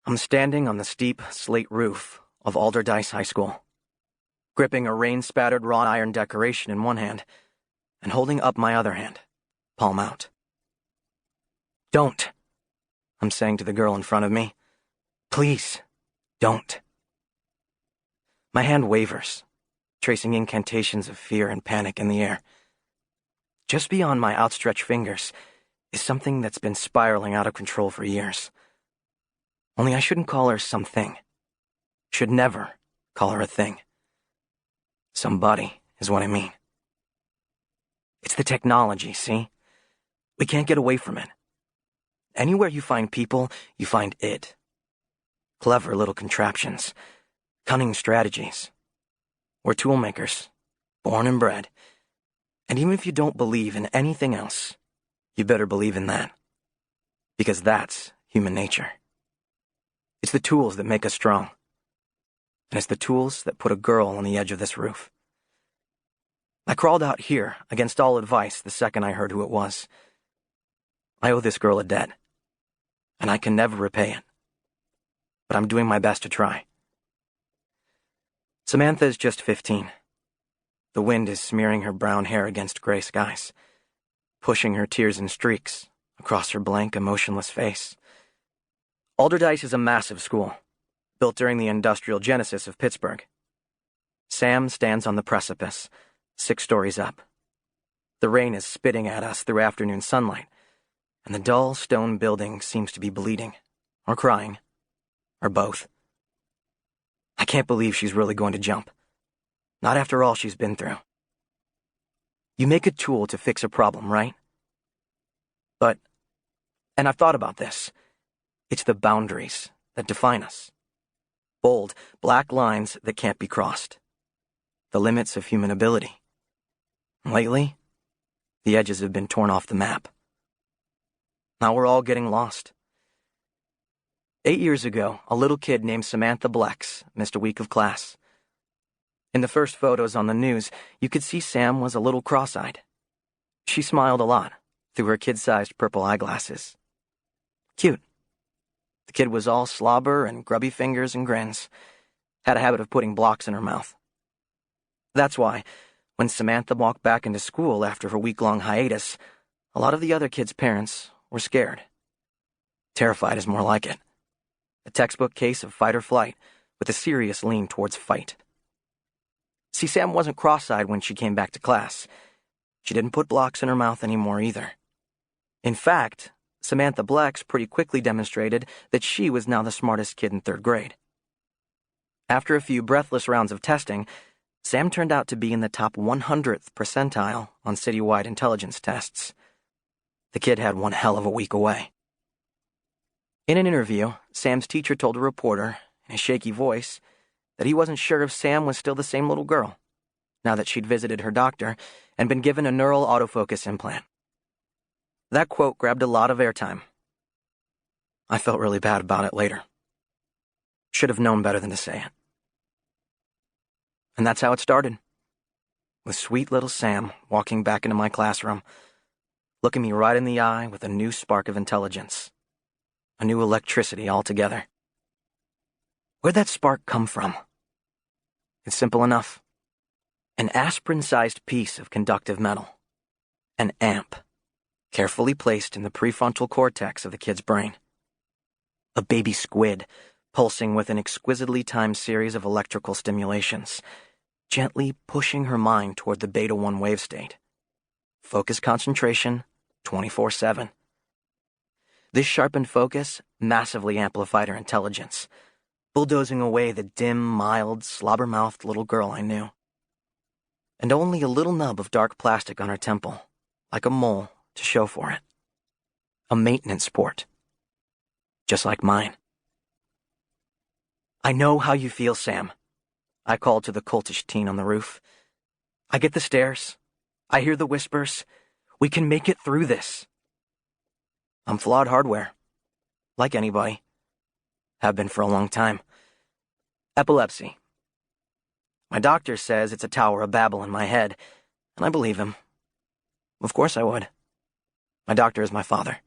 I'm standing on the steep slate roof of Alderdice High School, gripping a rain-spattered wrought iron decoration in one hand and holding up my other hand, palm out. "Don't," I'm saying to the girl in front of me. "Please, don't." My hand wavers, tracing incantations of fear and panic in the air. Just beyond my outstretched fingers is something that's been spiraling out of control for years. Only I shouldn't call her something. Should never call her a thing. Somebody is what I mean. It's the technology, see? We can't get away from it. Anywhere you find people, you find it. Clever little contraptions, cunning strategies. We're toolmakers, born and bred. And even if you don't believe in anything else, you better believe in that. Because that's human nature. It's the tools that make us strong. And it's the tools that put a girl on the edge of this roof. I crawled out here against all advice the second I heard who it was. I owe this girl a debt, and I can never repay it. But I'm doing my best to try. Samantha is just 15. The wind is smearing her brown hair against gray skies, pushing her tears in streaks across her blank, emotionless face. Alderdice is a massive school, built during the industrial genesis of Pittsburgh. Sam stands on the precipice, 6 stories up. The rain is spitting at us through afternoon sunlight, and the dull stone building seems to be bleeding, or crying, or both. I can't believe she's really going to jump. Not after all she's been through. You make a tool to fix a problem, right? But, and I've thought about this, it's the boundaries that define us. Bold, black lines that can't be crossed. The limits of human ability. Lately, the edges have been torn off the map. Now we're all getting lost. 8 years ago, a little kid named Samantha Blex missed a week of class. In the first photos on the news, you could see Sam was a little cross-eyed. She smiled a lot through her kid-sized purple eyeglasses. Cute. The kid was all slobber and grubby fingers and grins, had a habit of putting blocks in her mouth. That's why, when Samantha walked back into school after her week-long hiatus, a lot of the other kids' parents were scared. Terrified is more like it. A textbook case of fight or flight, with a serious lean towards fight. See, Sam wasn't cross-eyed when she came back to class. She didn't put blocks in her mouth anymore either. In fact, Samantha Blex pretty quickly demonstrated that she was now the smartest kid in 3rd grade. After a few breathless rounds of testing, Sam turned out to be in the top 100th percentile on citywide intelligence tests. The kid had one hell of a week away. In an interview, Sam's teacher told a reporter, in a shaky voice, that he wasn't sure if Sam was still the same little girl, now that she'd visited her doctor and been given a neural autofocus implant. That quote grabbed a lot of airtime. I felt really bad about it later. Should have known better than to say it. And that's how it started. With sweet little Sam walking back into my classroom, looking me right in the eye with a new spark of intelligence. A new electricity altogether. Where'd that spark come from? It's simple enough. An aspirin-sized piece of conductive metal. An amp. Carefully placed in the prefrontal cortex of the kid's brain. A baby squid, pulsing with an exquisitely timed series of electrical stimulations, gently pushing her mind toward the beta 1 wave state. Focus concentration, 24/7. This sharpened focus massively amplified her intelligence, bulldozing away the dim, mild, slobber-mouthed little girl I knew. And only a little nub of dark plastic on her temple, like a mole, to show for it. A maintenance port. Just like mine. "I know how you feel, Sam," I called to the coltish teen on the roof. "I get the stares. I hear the whispers. We can make it through this." I'm flawed hardware. Like anybody. Have been for a long time. Epilepsy. My doctor says it's a Tower of Babel in my head, and I believe him. Of course I would. My doctor is my father.